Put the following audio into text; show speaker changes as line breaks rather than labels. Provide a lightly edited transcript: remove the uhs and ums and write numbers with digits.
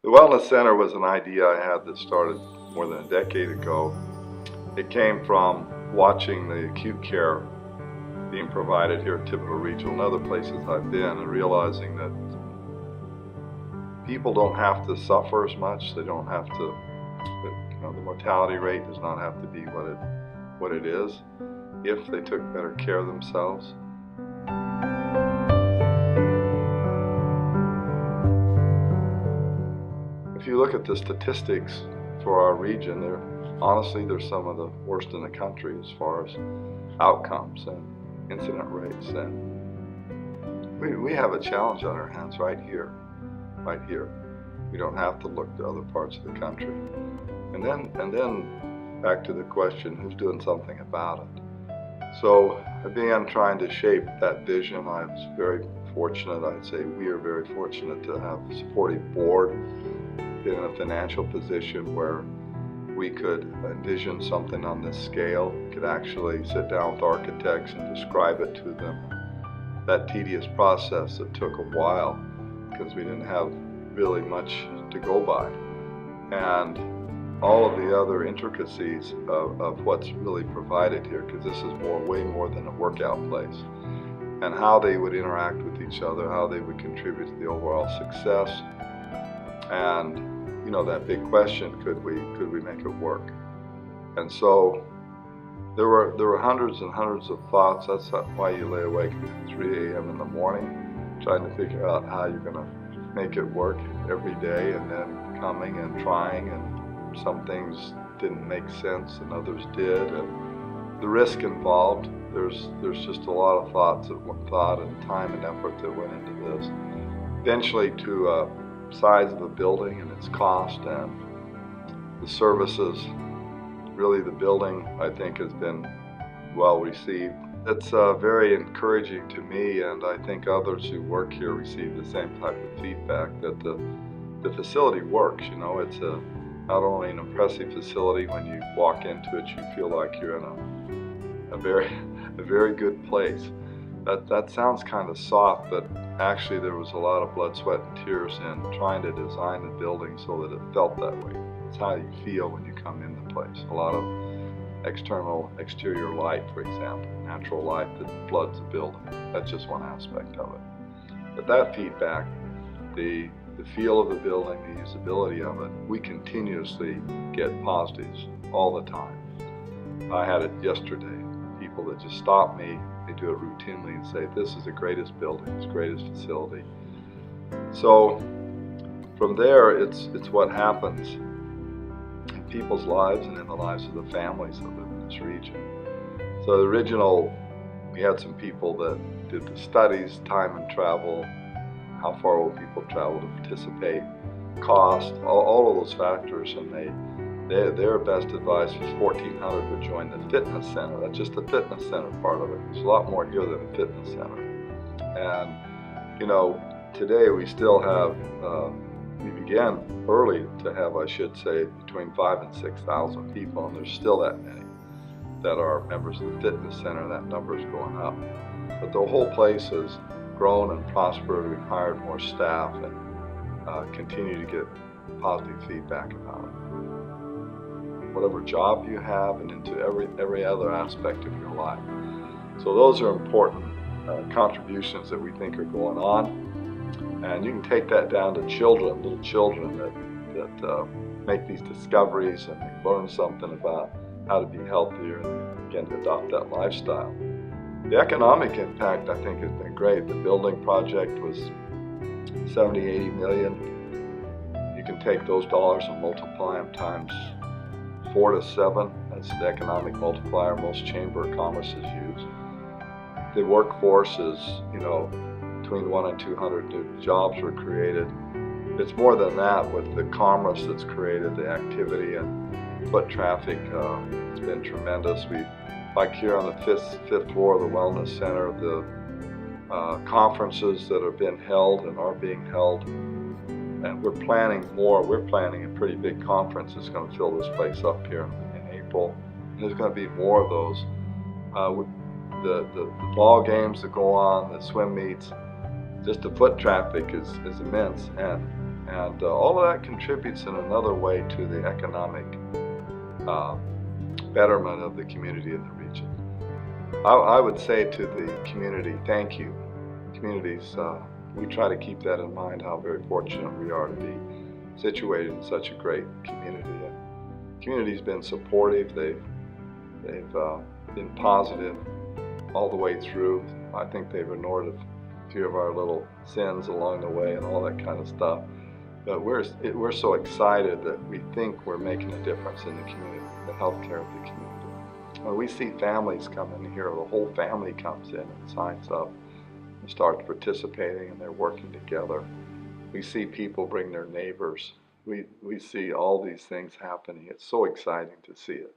The Wellness Center was an idea I had that started more than a decade ago. It came from watching the acute care being provided here at Thibodaux Regional and other places I've been, and realizing that people don't have to suffer as much. They don't have to, the mortality rate does not have to be what it is if they took better care of themselves. If you look at the statistics for our region, they're some of the worst in the country as far as outcomes and incident rates. And we have a challenge on our hands right here. We don't have to look to other parts of the country. And then back to the question, who's doing something about it? So I began trying to shape that vision. I was very fortunate, I'd say we are very fortunate to have a supportive board, been in a financial position where we could envision something on this scale, could actually sit down with architects and describe it to them. That tedious process that took a while because we didn't have really much to go by. And all of the other intricacies of what's really provided here, because this is way more than a workout place, and how they would interact with each other, how they would contribute to the overall success. And that big question, could we make it work? And so there were hundreds and hundreds of thoughts. That's why you lay awake at 3 a.m. in the morning trying to figure out how you're going to make it work every day, and then coming and trying, and some things didn't make sense and others did, and the risk involved. There's just a lot of thought and time and effort that went into this. Eventually to size of a building and its cost and the services. Really, the building, I think, has been well received. It's very encouraging to me, and I think others who work here receive the same type of feedback, that the facility works. It's not only an impressive facility. When you walk into it, you feel like you're in a very good place. That sounds kind of soft, but actually there was a lot of blood, sweat, and tears in trying to design the building so that it felt that way. It's how you feel when you come in the place. A lot of exterior light, for example, natural light that floods the building. That's just one aspect of it. But that feedback, the feel of the building, the usability of it, we continuously get positives all the time. I had it yesterday. People that just stop me, they do it routinely and say, this is the greatest building, it's the greatest facility. So from there, it's what happens in people's lives and in the lives of the families that live in this region. So the original, we had some people that did the studies, time and travel, how far will people travel to participate, cost, all of those factors, and their best advice was 1,400 would join the fitness center. That's just the fitness center part of it. There's a lot more here than a fitness center. And today we still have, we began early to have, I should say, between 5,000 and 6,000 people, and there's still that many that are members of the fitness center. That number is going up. But the whole place has grown and prospered. We've hired more staff and continue to get positive feedback about it. Whatever job you have, and into every other aspect of your life. So those are important contributions that we think are going on. And you can take that down to little children that make these discoveries and they learn something about how to be healthier and begin to adopt that lifestyle. The economic impact, I think, has been great. The building project was 70-80 million. You can take those dollars and multiply them times 4 to 7. That's the economic multiplier most Chamber of Commerce's use. The workforce is, between 100 and 200 new jobs were created. It's more than that with the commerce that's created, the activity and foot traffic. It's been tremendous. Like here on the fifth floor of the Wellness Center, the conferences that have been held and are being held. And we're planning more. We're planning a pretty big conference that's going to fill this place up here in April. And there's going to be more of those. The ball games that go on, the swim meets, just the foot traffic is immense. And And all of that contributes in another way to the economic betterment of the community in the region. I would say to the community, thank you. Communities, we try to keep that in mind, how very fortunate we are to be situated in such a great community. And the community's been supportive. They've been positive all the way through. I think they've ignored a few of our little sins along the way and all that kind of stuff. But we're so excited that we think we're making a difference in the community, the healthcare of the community. When we see families come in here, the whole family comes in and signs up and starts participating, and they're working together. We see people bring their neighbors. We see all these things happening. It's so exciting to see it.